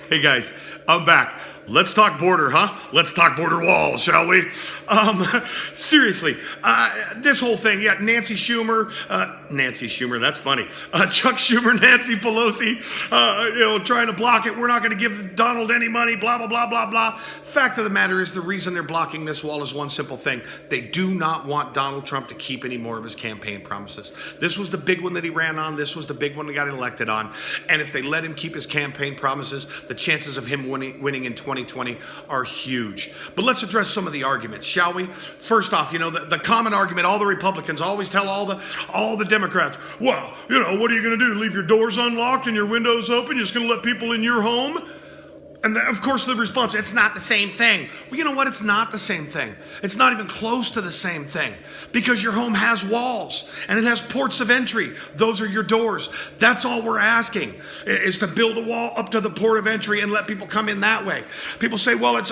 Hey guys, I'm back. Let's talk border, huh? Let's talk border wall, shall we? Seriously, this whole thing, yeah, Nancy Schumer, that's funny. Chuck Schumer, Nancy Pelosi, trying to block it. We're not going to give Donald any money, blah, blah, blah, blah, blah. Fact of the matter is the reason they're blocking this wall is one simple thing. They do not want Donald Trump to keep any more of his campaign promises. This was the big one that he ran on. This was the big one he got elected on. And if they let him keep his campaign promises, the chances of him winning in 2020 are huge. But let's address some of the arguments, shall we? First off, the common argument, all the Republicans always tell all the Democrats, well, what are you going to do? Leave your doors unlocked and your windows open? You're just going to let people in your home? And of course the response, it's not the same thing. Well, you know what? It's not the same thing. It's not even close to the same thing because your home has walls and it has ports of entry. Those are your doors. That's all we're asking is to build a wall up to the port of entry and let people come in that way. People say, well, it's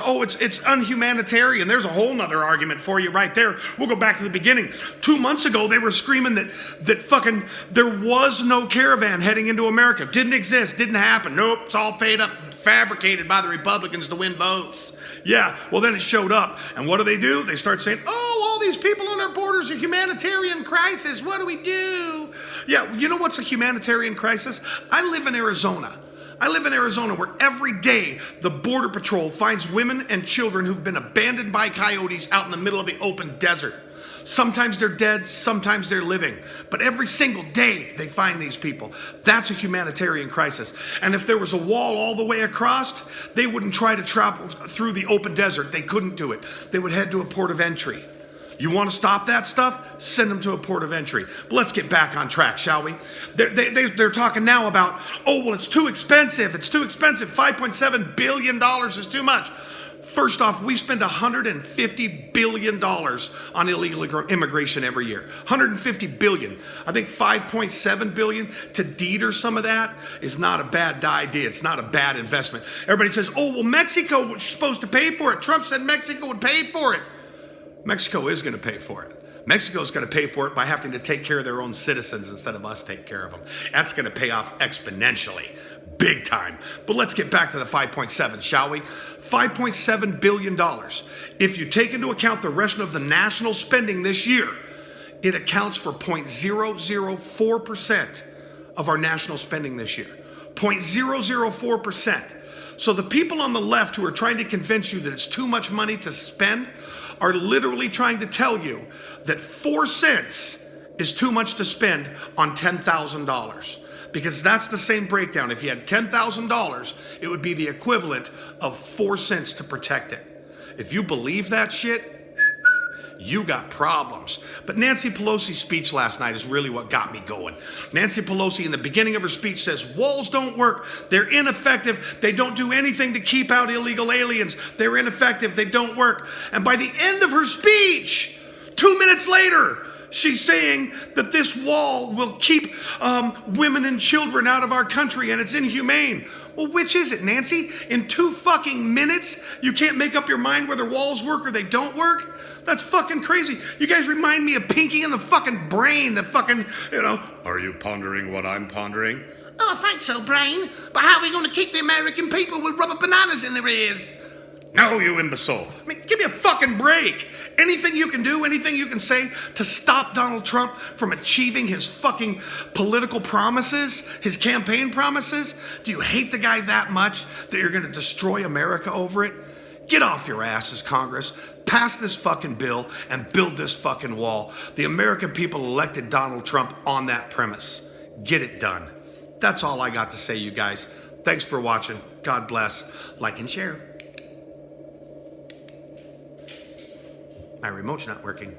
unhumanitarian. There's a whole nother argument for you right there. We'll go back to the beginning. 2 months ago, they were screaming that fucking there was no caravan heading into America. Didn't exist. Didn't happen. Nope. It's all fabricated by the Republicans to win votes. Yeah, well then it showed up. And what do? They start saying, oh, all these people on our borders are humanitarian crisis. What do we do? Yeah, you know what's a humanitarian crisis? I live in Arizona where every day the Border Patrol finds women and children who've been abandoned by coyotes out in the middle of the open desert. Sometimes they're dead, sometimes they're living. But every single day they find these people. That's a humanitarian crisis. And if there was a wall all the way across, they wouldn't try to travel through the open desert. They couldn't do it. They would head to a port of entry. You want to stop that stuff? Send them to a port of entry. But let's get back on track, shall we? They're talking now about, oh, well, it's too expensive. It's too expensive. $5.7 billion is too much. First off, we spend $150 billion on illegal immigration every year. $150 billion. I think $5.7 billion to deter some of that is not a bad idea. It's not a bad investment. Everybody says, oh, well, Mexico was supposed to pay for it. Trump said Mexico would pay for it. Mexico is going to pay for it. Mexico is going to pay for it by having to take care of their own citizens instead of us take care of them. That's going to pay off exponentially. Big time. But let's get back to the 5.7, shall we? $5.7 billion. If you take into account the rest of the national spending this year, it accounts for 0.004% of our national spending this year. 0.004%. So the people on the left who are trying to convince you that it's too much money to spend are literally trying to tell you that 4 cents is too much to spend on $10,000. Because that's the same breakdown. If you had $10,000, it would be the equivalent of 4 cents to protect it. If you believe that shit, you got problems. But Nancy Pelosi's speech last night is really what got me going. Nancy Pelosi, in the beginning of her speech, says walls don't work. They're ineffective. They don't do anything to keep out illegal aliens. They're ineffective. They don't work. And by the end of her speech, 2 minutes later, she's saying that this wall will keep women and children out of our country and it's inhumane. Well, which is it, Nancy? In 2 fucking minutes, you can't make up your mind whether walls work or they don't work? That's fucking crazy. You guys remind me of Pinky in the fucking Brain, the fucking, are you pondering what I'm pondering? Oh, I think so, Brain. But how are we going to keep the American people with rubber bananas in their ears? No, you imbecile. I mean, give me a fucking break. Anything you can do, anything you can say to stop Donald Trump from achieving his fucking political promises, his campaign promises? Do you hate the guy that much that you're going to destroy America over it? Get off your asses, Congress. Pass this fucking bill and build this fucking wall. The American people elected Donald Trump on that premise. Get it done. That's all I got to say, you guys. Thanks for watching. God bless. Like and share. My remote's not working.